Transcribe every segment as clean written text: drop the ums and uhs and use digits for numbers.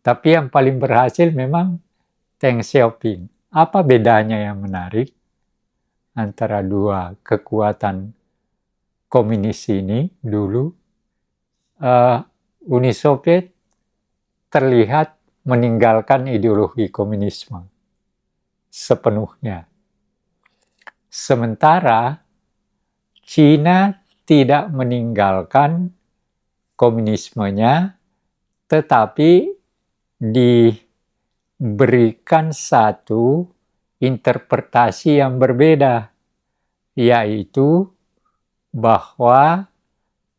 Tapi yang paling berhasil memang Deng Xiaoping. Apa bedanya yang menarik antara dua kekuatan komunis ini dulu? Uni Soviet terlihat meninggalkan ideologi komunisme sepenuhnya. Sementara Cina tidak meninggalkan komunismenya, tetapi diberikan satu interpretasi yang berbeda, yaitu bahwa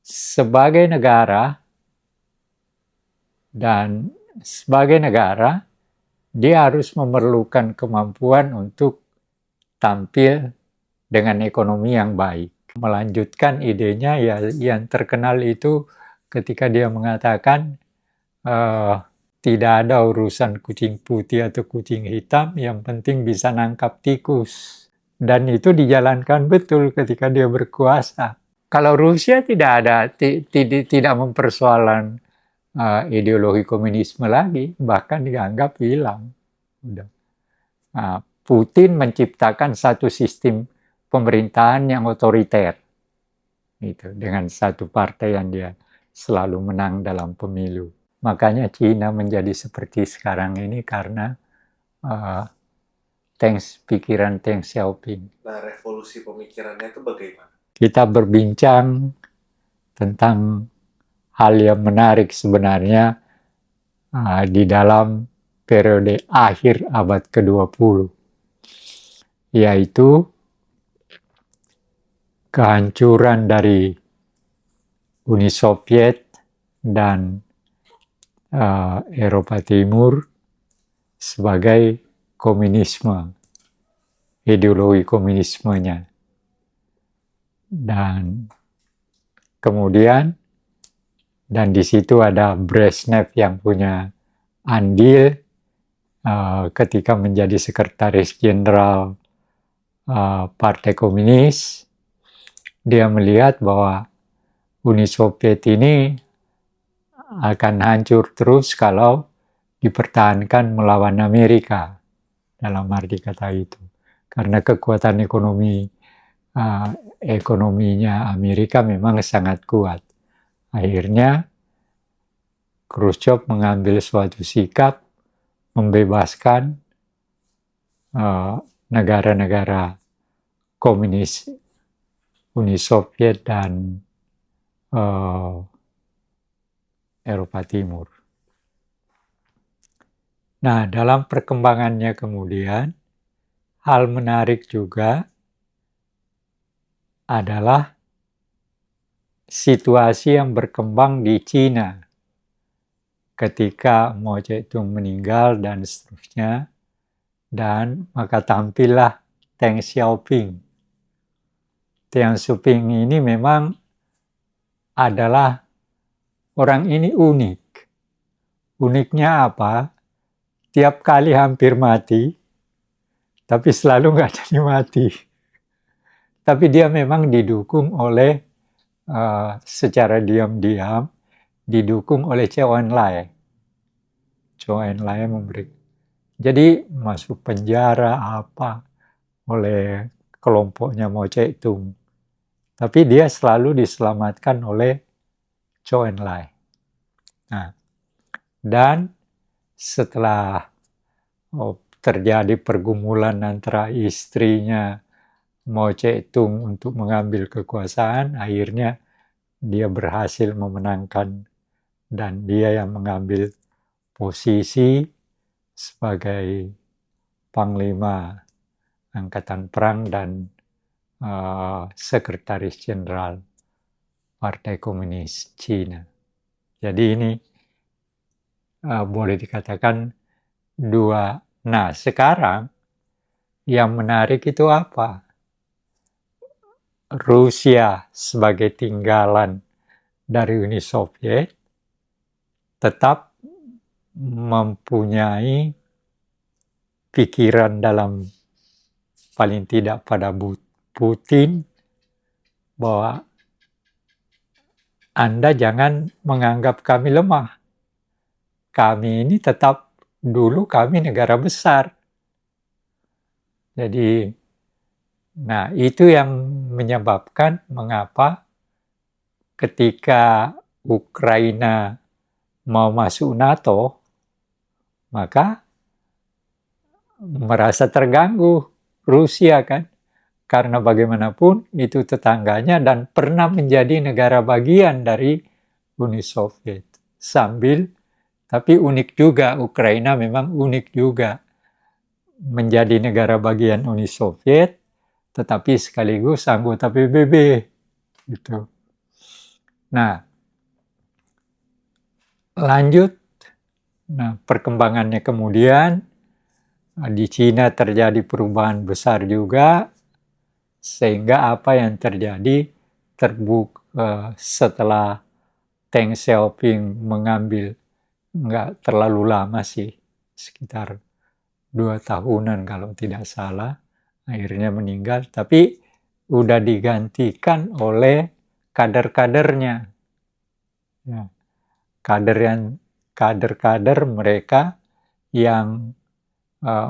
sebagai negara dia harus memerlukan kemampuan untuk tampil dengan ekonomi yang baik. Melanjutkan idenya yang terkenal itu ketika dia mengatakan tidak ada urusan kucing putih atau kucing hitam, yang penting bisa nangkap tikus. Dan itu dijalankan betul ketika dia berkuasa. Kalau Rusia tidak mempersoalan ideologi komunisme lagi, bahkan dianggap hilang. Putin menciptakan satu sistem pemerintahan yang otoriter, gitu, dengan satu partai yang dia selalu menang dalam pemilu. Makanya Cina menjadi seperti sekarang ini karena pikiran Deng Xiaoping. Nah, revolusi pemikirannya itu bagaimana? Kita berbincang tentang hal yang menarik sebenarnya di dalam periode akhir abad ke-20, yaitu kehancuran dari Uni Soviet dan Eropa Timur sebagai komunisme, ideologi komunismenya. Dan kemudian, dan di situ ada Brezhnev yang punya andil ketika menjadi sekretaris jenderal Partai Komunis. Dia melihat bahwa Uni Soviet ini akan hancur terus kalau dipertahankan melawan Amerika, dalam arti kata itu. Karena kekuatan ekonominya Amerika memang sangat kuat. Akhirnya Khrushchev mengambil suatu sikap membebaskan negara-negara komunis Uni Soviet dan Eropa Timur. Nah, dalam perkembangannya kemudian, hal menarik juga adalah situasi yang berkembang di Cina ketika Mao Zedong meninggal dan seterusnya, dan maka tampillah Deng Xiaoping. Deng Xiaoping ini memang adalah orang ini unik. Uniknya apa? Tiap kali hampir mati, tapi selalu nggak jadi mati. Tapi dia memang didukung oleh secara diam-diam, didukung oleh Zhou Enlai. Zhou Enlai memberi. Jadi masuk penjara oleh kelompoknya Mao Zedong. Tapi dia selalu diselamatkan oleh Zhou Enlai. Nah, dan setelah terjadi pergumulan antara istrinya Mao Zedong untuk mengambil kekuasaan, akhirnya dia berhasil memenangkan dan dia yang mengambil posisi sebagai Panglima Angkatan Perang dan Sekretaris Jenderal Partai Komunis Cina. Jadi ini boleh dikatakan dua. Nah, sekarang yang menarik itu apa? Rusia sebagai tinggalan dari Uni Soviet tetap mempunyai pikiran dalam paling tidak pada Putin bahwa Anda jangan menganggap kami lemah. kami ini tetap dulu kami negara besar. Jadi, nah itu yang menyebabkan mengapa ketika Ukraina mau masuk NATO, maka merasa terganggu Rusia kan. Karena bagaimanapun itu tetangganya dan pernah menjadi negara bagian dari Uni Soviet. Tapi unik juga, Ukraina memang unik juga. Menjadi negara bagian Uni Soviet, tetapi sekaligus anggota PBB. Gitu. Nah, lanjut. Nah, perkembangannya kemudian, di Cina terjadi perubahan besar juga, sehingga apa yang terjadi setelah Deng Xiaoping mengambil, nggak terlalu lama sih, sekitar 2 tahunan kalau tidak salah, akhirnya meninggal, tapi udah digantikan oleh kader-kadernya. Ya, kader mereka yang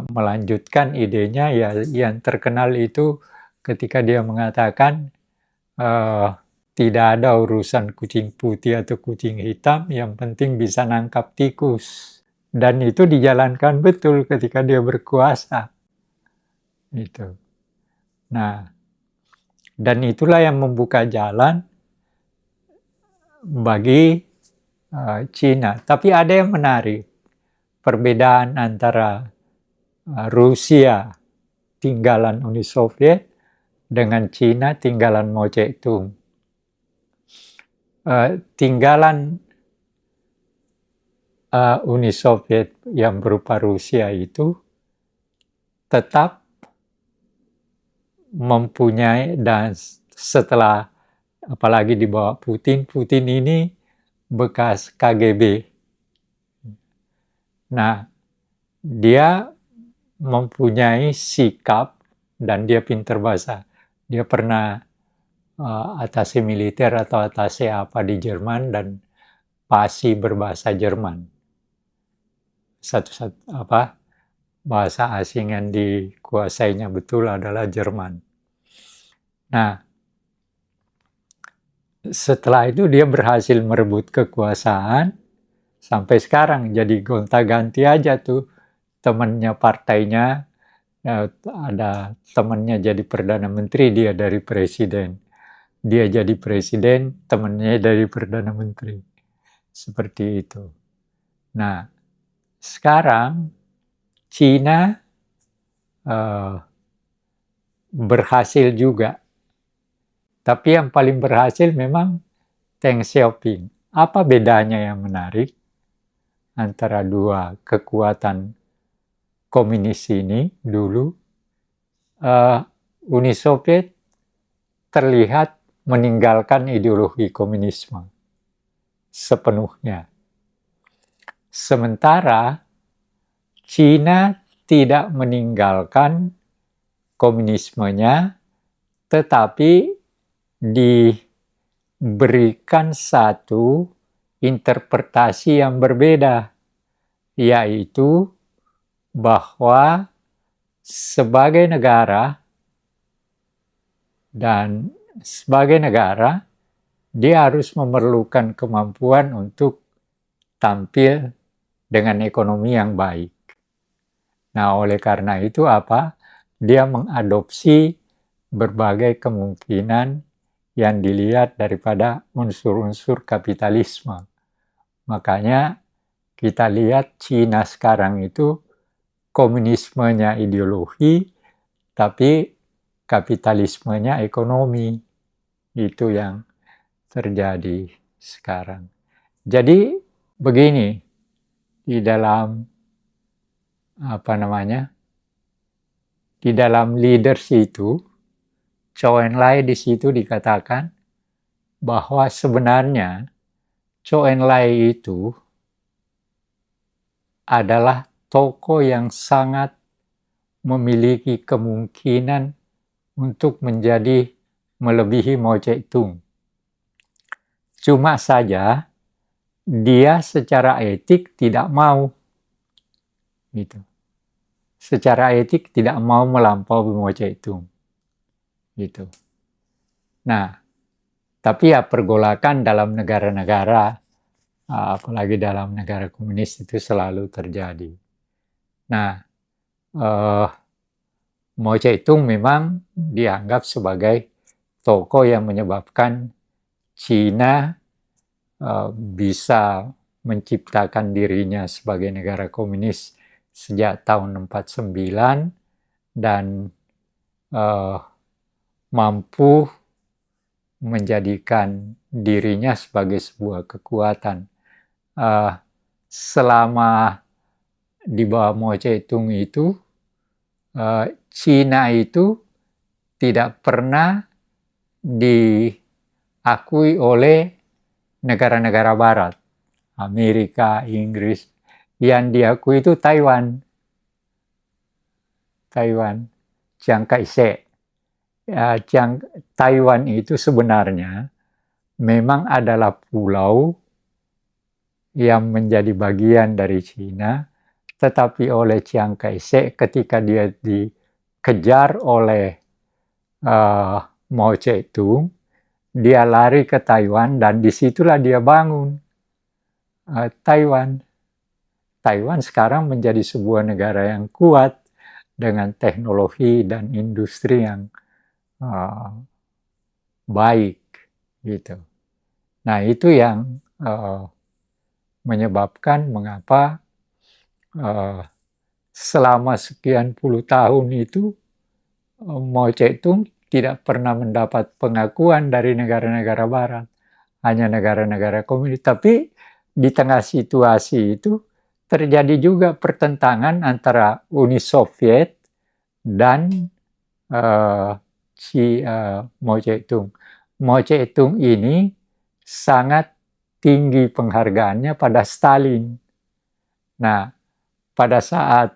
melanjutkan idenya, ya yang terkenal itu ketika dia mengatakan tidak ada urusan kucing putih atau kucing hitam, yang penting bisa nangkap tikus. Dan itu dijalankan betul ketika dia berkuasa. Itu. Nah, dan itulah yang membuka jalan bagi Cina. Tapi ada yang menarik, perbedaan antara Rusia tinggalan Uni Soviet dengan Cina tinggalan Mao Zedong. Tinggalan Uni Soviet yang berupa Rusia itu tetap mempunyai, dan setelah apalagi di bawah Putin ini bekas KGB. Nah, dia mempunyai sikap dan dia pintar bahasa. Dia pernah atase militer atau atase apa di Jerman dan pasti berbahasa Jerman. Bahasa asing yang dikuasainya betul adalah Jerman. Nah, setelah itu dia berhasil merebut kekuasaan sampai sekarang, jadi gonta-ganti aja tuh temannya partainya, ada temannya jadi Perdana Menteri, dia dari Presiden. Dia jadi Presiden, temannya dari Perdana Menteri. Seperti itu. Nah, sekarang Cina berhasil juga. Tapi yang paling berhasil memang Deng Xiaoping. Apa bedanya yang menarik antara dua kekuatan komunis ini dulu? Uni Soviet terlihat meninggalkan ideologi komunisme sepenuhnya. Sementara Cina tidak meninggalkan komunismenya, tetapi diberikan satu interpretasi yang berbeda, yaitu bahwa sebagai negara dia harus memerlukan kemampuan untuk tampil dengan ekonomi yang baik. Nah, oleh karena itu dia mengadopsi berbagai kemungkinan yang dilihat daripada unsur-unsur kapitalisme. Makanya kita lihat Cina sekarang itu komunismenya ideologi, tapi kapitalismenya ekonomi. Itu yang terjadi sekarang. Jadi begini, di dalam leaders itu, Zhou Enlai di situ dikatakan bahwa sebenarnya Zhou Enlai itu adalah tokoh yang sangat memiliki kemungkinan untuk melebihi Mao Zedong. Cuma saja dia secara etik tidak mau, gitu. Secara etik tidak mau melampaui Mao Zedong, gitu. Nah, tapi ya pergolakan dalam negara-negara, apalagi dalam negara komunis itu selalu terjadi. Nah, Mao Zedong memang dianggap sebagai tokoh yang menyebabkan Cina bisa menciptakan dirinya sebagai negara komunis sejak tahun 49 dan mampu menjadikan dirinya sebagai sebuah kekuatan. Selama di bawah Mao Zedong itu, Cina itu tidak pernah diakui oleh negara-negara barat, Amerika, Inggris. Yang diakui itu Taiwan, Chiang Kai-shek. Taiwan itu sebenarnya memang adalah pulau yang menjadi bagian dari Cina, tetapi oleh Chiang Kai-shek ketika dia dikejar oleh Mao Zedong, dia lari ke Taiwan dan disitulah dia bangun Taiwan. Taiwan sekarang menjadi sebuah negara yang kuat dengan teknologi dan industri yang baik, gitu. Nah, itu yang menyebabkan mengapa selama sekian puluh tahun itu Mao Zedong tidak pernah mendapat pengakuan dari negara-negara barat, hanya negara-negara komunis. Tapi di tengah situasi itu terjadi juga pertentangan antara Uni Soviet dan Mao Zedong. Mao Zedong ini sangat tinggi penghargaannya pada Stalin. Nah, pada saat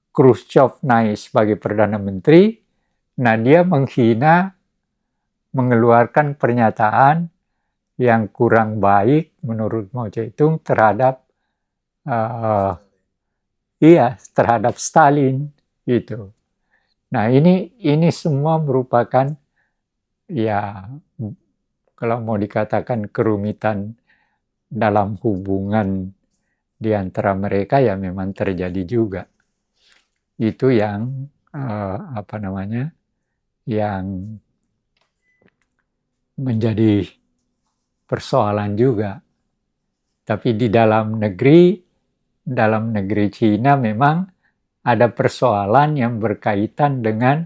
Khrushchev naik sebagai Perdana Menteri, nah dia mengeluarkan pernyataan yang kurang baik menurut Mao Zedong terhadap terhadap Stalin, gitu. Nah, ini semua merupakan, ya, kalau mau dikatakan kerumitan dalam hubungan di antara mereka, ya memang terjadi juga. Itu yang yang menjadi persoalan juga. Tapi di dalam negeri Cina memang ada persoalan yang berkaitan dengan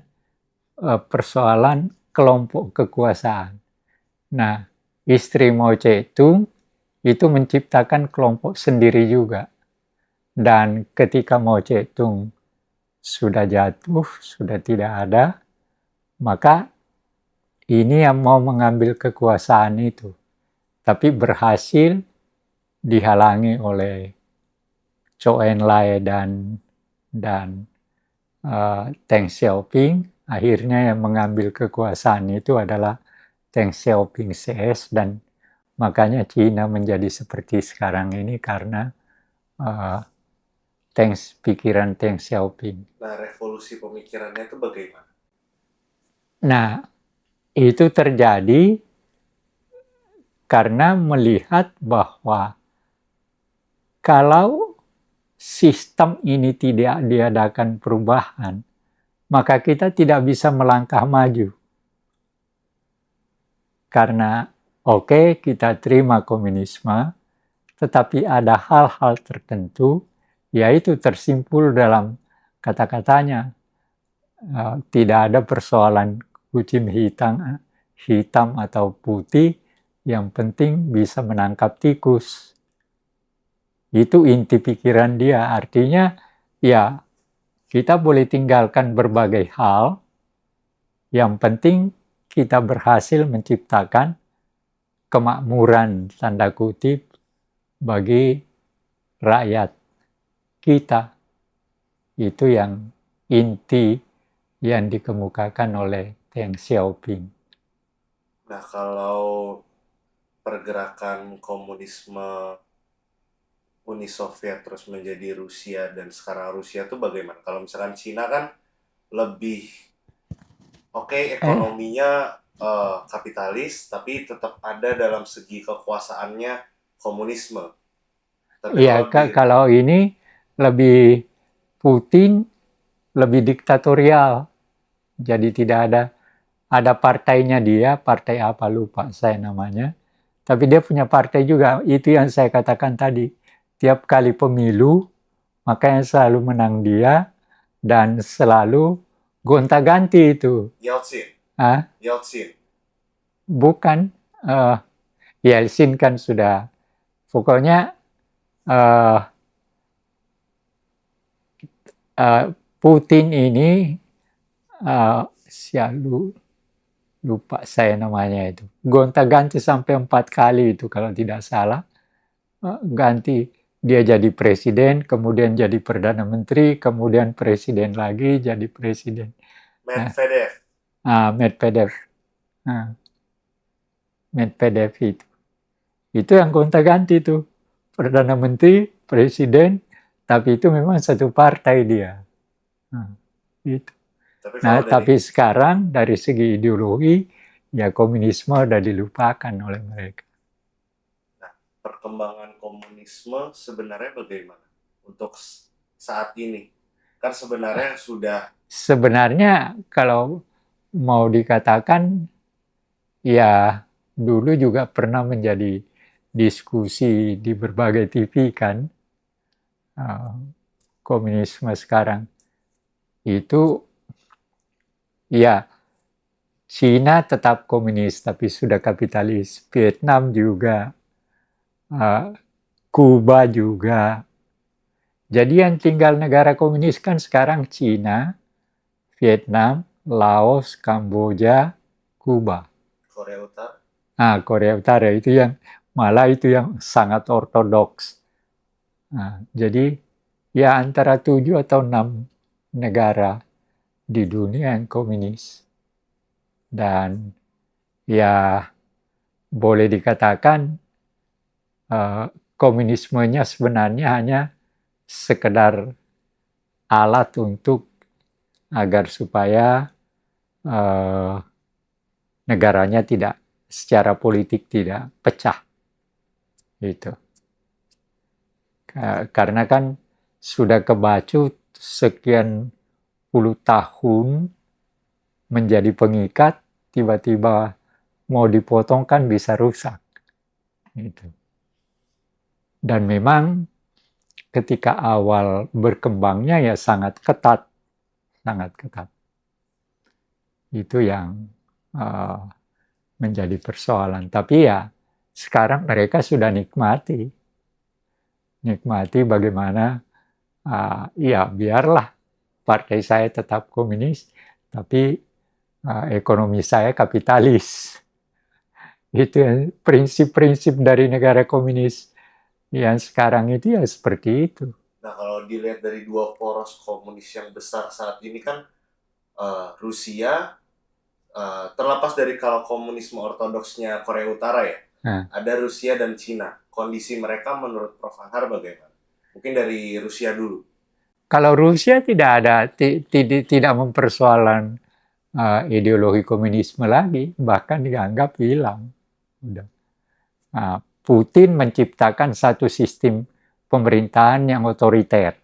persoalan kelompok kekuasaan. Nah, istri Mao Zedong itu menciptakan kelompok sendiri juga. Dan ketika Mao Zedong sudah jatuh, sudah tidak ada, maka ini yang mau mengambil kekuasaan itu. Tapi berhasil dihalangi oleh Zhou Enlai dan Deng Xiaoping. Akhirnya yang mengambil kekuasaan itu adalah Deng Xiaoping CS, dan makanya Cina menjadi seperti sekarang ini karena pikiran Deng Xiaoping. Nah, revolusi pemikirannya itu bagaimana? Nah, itu terjadi karena melihat bahwa kalau sistem ini tidak diadakan perubahan, maka kita tidak bisa melangkah maju. Karena kita terima komunisme, tetapi ada hal-hal tertentu, yaitu tersimpul dalam kata-katanya, tidak ada persoalan kucing hitam atau putih, yang penting bisa menangkap tikus. Itu inti pikiran dia. Artinya, ya, kita boleh tinggalkan berbagai hal, yang penting kita berhasil menciptakan kemakmuran, tanda kutip, bagi rakyat kita. Itu yang inti yang dikemukakan oleh Deng Xiaoping. Nah, kalau pergerakan komunisme Uni Soviet terus menjadi Rusia dan sekarang Rusia tuh bagaimana? Kalau misalkan Cina kan lebih ekonominya kapitalis, tapi tetap ada dalam segi kekuasaannya komunisme. Tapi Iya, kalau ini lebih Putin, lebih diktatorial. Jadi tidak ada partainya dia, partai apa lupa saya namanya. Tapi dia punya partai juga, itu yang saya katakan tadi. Tiap kali pemilu, maka yang selalu menang dia, dan selalu gonta-ganti itu. Yeltsin, Ah, Yeltsin. bukan, Yeltsin kan sudah, pokoknya Putin ini, lupa saya namanya itu. Gonta-ganti sampai 4 kali itu kalau tidak salah. Ganti dia jadi presiden, kemudian jadi perdana menteri, kemudian presiden lagi, jadi presiden. Medvedev. Medvedev. Medvedev itu. Itu yang gonta-ganti tuh. Perdana menteri, presiden, tapi itu memang satu partai dia. Itu. Tapi sekarang dari segi ideologi, ya komunisme udah dilupakan oleh mereka. Nah, perkembangan komunisme sebenarnya bagaimana untuk saat ini? Kan sebenarnya sudah... Sebenarnya kalau mau dikatakan, ya dulu juga pernah menjadi diskusi di berbagai TV kan, komunisme sekarang. Itu ya, Cina tetap komunis tapi sudah kapitalis. Vietnam juga, Kuba juga. Jadi yang tinggal negara komunis kan sekarang Cina, Vietnam, Laos, Kamboja, Kuba. Korea Utara. Korea Utara itu yang malah itu yang sangat ortodoks. Jadi ya antara 7 atau 6 negara di dunia yang komunis. Dan ya boleh dikatakan komunismenya sebenarnya hanya sekedar alat untuk agar supaya negaranya tidak secara politik tidak pecah. Gitu. Karena kan sudah kebacut sekian puluh tahun menjadi pengikat, tiba-tiba mau dipotong kan bisa rusak. Gitu. Dan memang ketika awal berkembangnya ya sangat ketat. Itu yang menjadi persoalan. Tapi ya sekarang mereka sudah nikmati bagaimana ya biarlah partai saya tetap komunis, tapi ekonomi saya kapitalis. Itu prinsip-prinsip dari negara komunis yang sekarang itu ya seperti itu. Nah, kalau dilihat dari dua poros komunis yang besar saat ini kan Rusia, terlepas dari kalau komunisme ortodoksnya Korea Utara ya, ada Rusia dan Cina. Kondisi mereka menurut Prof. Anhar bagaimana? Mungkin dari Rusia dulu. Kalau Rusia tidak mempersoalan ideologi komunisme lagi, bahkan dianggap hilang. Putin menciptakan satu sistem pemerintahan yang otoriter,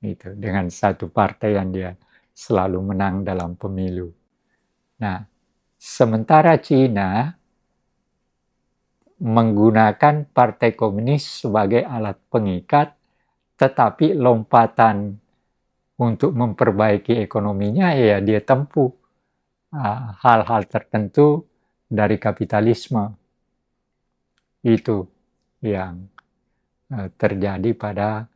gitu, dengan satu partai yang dia selalu menang dalam pemilu. Nah, sementara Cina menggunakan partai komunis sebagai alat pengikat, tetapi lompatan untuk memperbaiki ekonominya ya dia tempuh hal-hal tertentu dari kapitalisme. Itu yang terjadi pada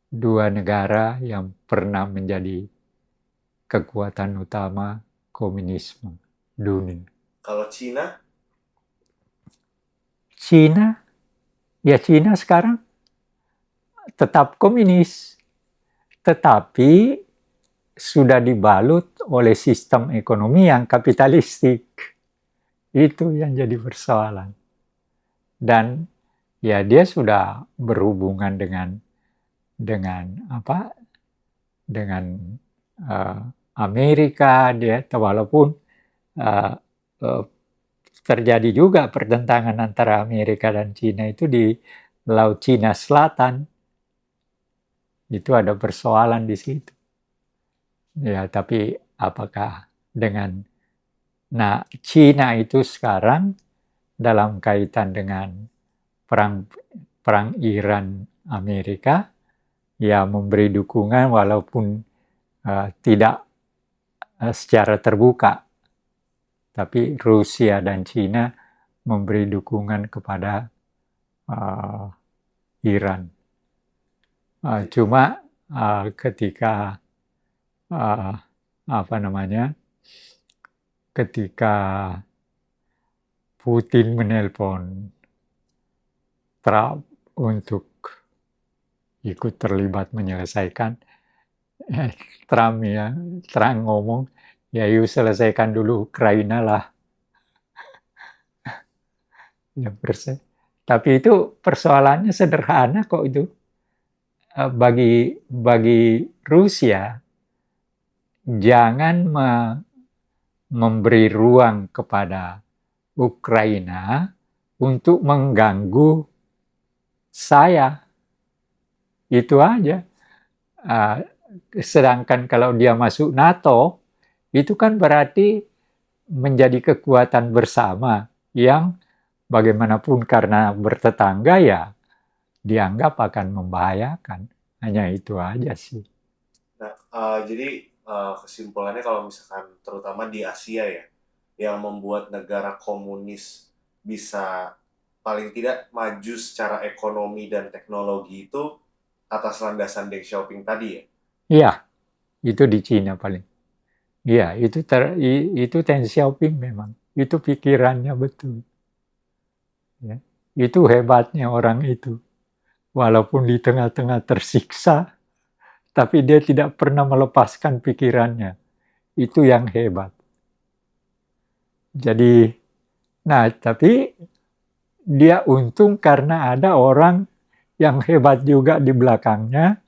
dua negara yang pernah menjadi kekuatan utama komunisme dunia. Kalau Cina? Cina sekarang tetap komunis, tetapi sudah dibalut oleh sistem ekonomi yang kapitalistik. Itu yang jadi persoalan. dan ya dia sudah berhubungan dengan Amerika, dia walaupun uh, uh, terjadi juga pertentangan antara Amerika dan Cina itu di Laut Cina Selatan. Itu ada persoalan di situ. Ya, tapi apakah dengan Cina itu sekarang dalam kaitan dengan perang Iran Amerika ya memberi dukungan walaupun tidak secara terbuka, tapi Rusia dan Cina memberi dukungan kepada Iran. Cuma ketika ketika Putin menelpon Trump untuk ikut terlibat menyelesaikan, Trump ngomong, ya yuk selesaikan dulu Ukraina lah. Ya, tapi itu persoalannya sederhana kok itu. Bagi Rusia, jangan memberi ruang kepada Ukraina untuk mengganggu saya. Itu aja. Sedangkan kalau dia masuk NATO, itu kan berarti menjadi kekuatan bersama yang bagaimanapun karena bertetangga ya dianggap akan membahayakan. Hanya itu aja sih. Nah, jadi kesimpulannya kalau misalkan terutama di Asia ya, yang membuat negara komunis bisa paling tidak maju secara ekonomi dan teknologi itu atas landasan Deng Xiaoping tadi ya? Iya, itu di Cina paling. Iya, itu Deng Xiaoping memang. Itu pikirannya betul. Ya, itu hebatnya orang itu. Walaupun di tengah-tengah tersiksa, tapi dia tidak pernah melepaskan pikirannya. Itu yang hebat. Jadi, tapi dia untung karena ada orang yang hebat juga di belakangnya,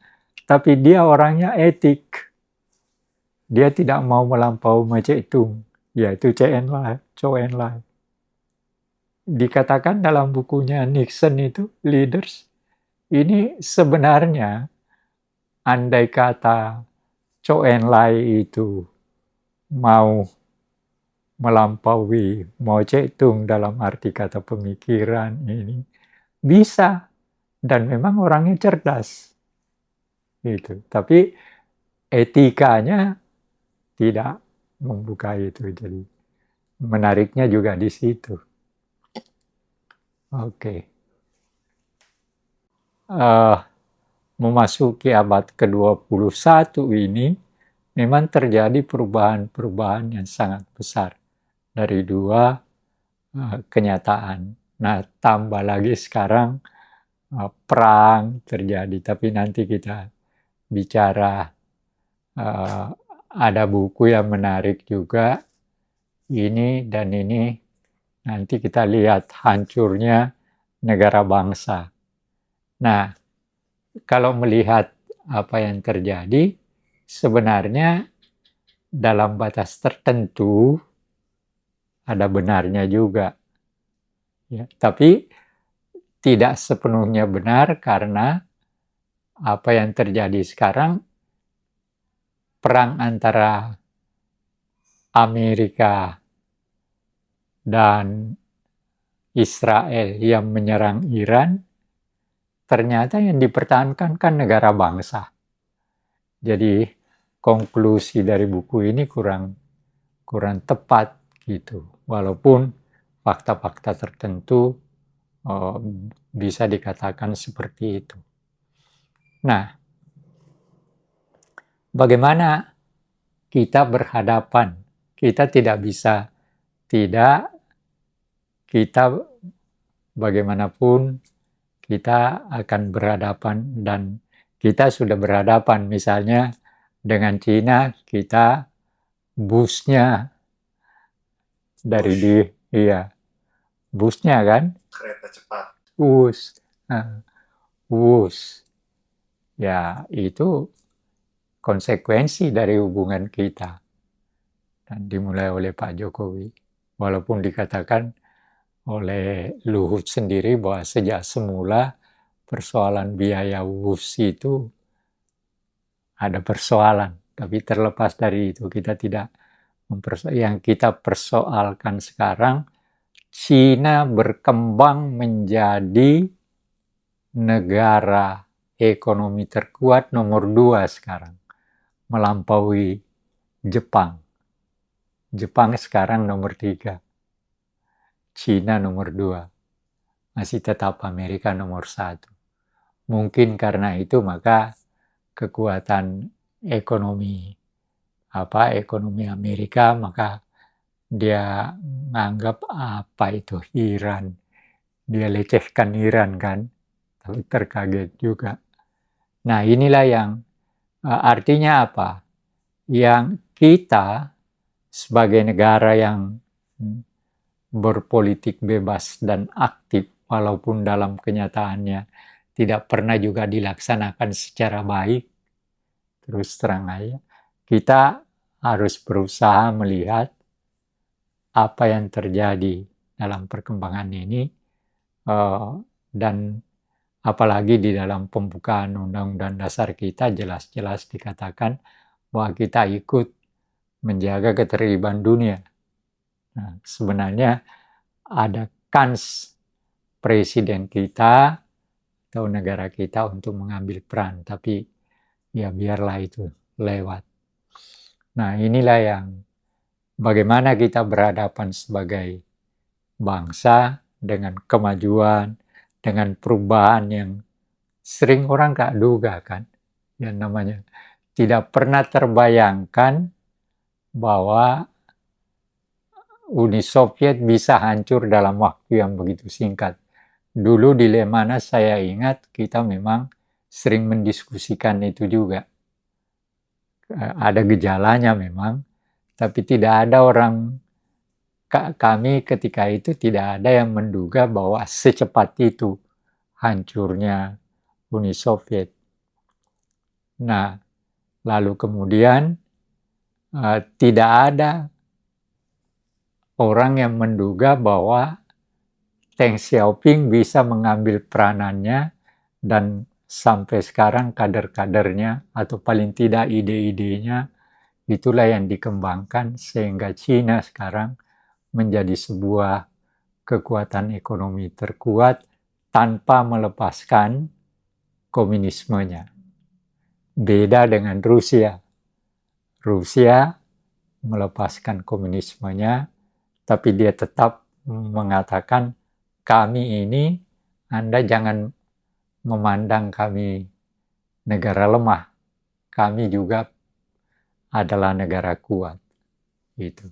tapi dia orangnya etik. Dia tidak mau melampau Maicetung, yaitu Zhou Enlai. Dikatakan dalam bukunya Nixon itu, Leaders, ini sebenarnya andai kata Zhou Enlai itu mau melampaui Mao Zedong dalam arti kata pemikiran ini, bisa. Dan memang orangnya cerdas. Gitu. Tapi etikanya tidak membuka itu. Jadi menariknya juga di situ. Oke. Memasuki abad ke-21 ini memang terjadi perubahan-perubahan yang sangat besar dari dua kenyataan. Nah, tambah lagi sekarang perang terjadi, tapi nanti kita bicara, ada buku yang menarik juga, ini dan ini, nanti kita lihat hancurnya negara bangsa. Nah, kalau melihat apa yang terjadi, sebenarnya dalam batas tertentu ada benarnya juga. Ya, tapi tidak sepenuhnya benar karena apa yang terjadi sekarang, perang antara Amerika dan Israel yang menyerang Iran, ternyata yang dipertahankan kan negara bangsa. Jadi konklusi dari buku ini kurang tepat gitu. Walaupun fakta-fakta tertentu bisa dikatakan seperti itu. Nah, bagaimana kita berhadapan? Kita tidak bisa tidak, kita bagaimanapun kita akan berhadapan dan kita sudah berhadapan misalnya dengan Cina, kita busnya dari busnya kan, Kereta cepat. wus, wus. Ya, itu konsekuensi dari hubungan kita. Dan dimulai oleh Pak Jokowi. Walaupun dikatakan oleh Luhut sendiri bahwa sejak semula persoalan biaya wus itu ada persoalan. Tapi terlepas dari itu, kita tidak yang kita persoalkan sekarang, Cina berkembang menjadi negara ekonomi terkuat nomor 2 sekarang, melampaui Jepang. Jepang sekarang nomor 3, Cina nomor 2, masih tetap Amerika nomor 1. Mungkin karena itu maka kekuatan ekonomi ekonomi Amerika, maka dia menganggap apa itu Iran. Dia lecehkan Iran kan, tapi terkaget juga. Nah inilah yang artinya apa? Yang kita sebagai negara yang berpolitik bebas dan aktif, walaupun dalam kenyataannya tidak pernah juga dilaksanakan secara baik, terus terang aja, kita harus berusaha melihat apa yang terjadi dalam perkembangan ini, dan apalagi di dalam pembukaan Undang-Undang Dasar kita jelas-jelas dikatakan bahwa kita ikut menjaga ketertiban dunia. Nah, sebenarnya ada kans presiden kita atau negara kita untuk mengambil peran, tapi ya biarlah itu lewat. Nah, inilah yang bagaimana kita berhadapan sebagai bangsa dengan kemajuan, dengan perubahan yang sering orang gak duga kan, yang namanya tidak pernah terbayangkan bahwa Uni Soviet bisa hancur dalam waktu yang begitu singkat. Dulu di mana saya ingat kita memang sering mendiskusikan itu juga. Ada gejalanya memang, tapi tidak ada orang, kami ketika itu tidak ada yang menduga bahwa secepat itu hancurnya Uni Soviet. Nah, lalu kemudian tidak ada orang yang menduga bahwa Deng Xiaoping bisa mengambil peranannya dan sampai sekarang kader-kadernya atau paling tidak ide-idenya itulah yang dikembangkan sehingga Cina sekarang menjadi sebuah kekuatan ekonomi terkuat tanpa melepaskan komunismenya. Beda dengan Rusia. Rusia melepaskan komunismenya, tapi dia tetap mengatakan kami ini, Anda jangan memandang kami negara lemah, kami juga adalah negara kuat. Gitu.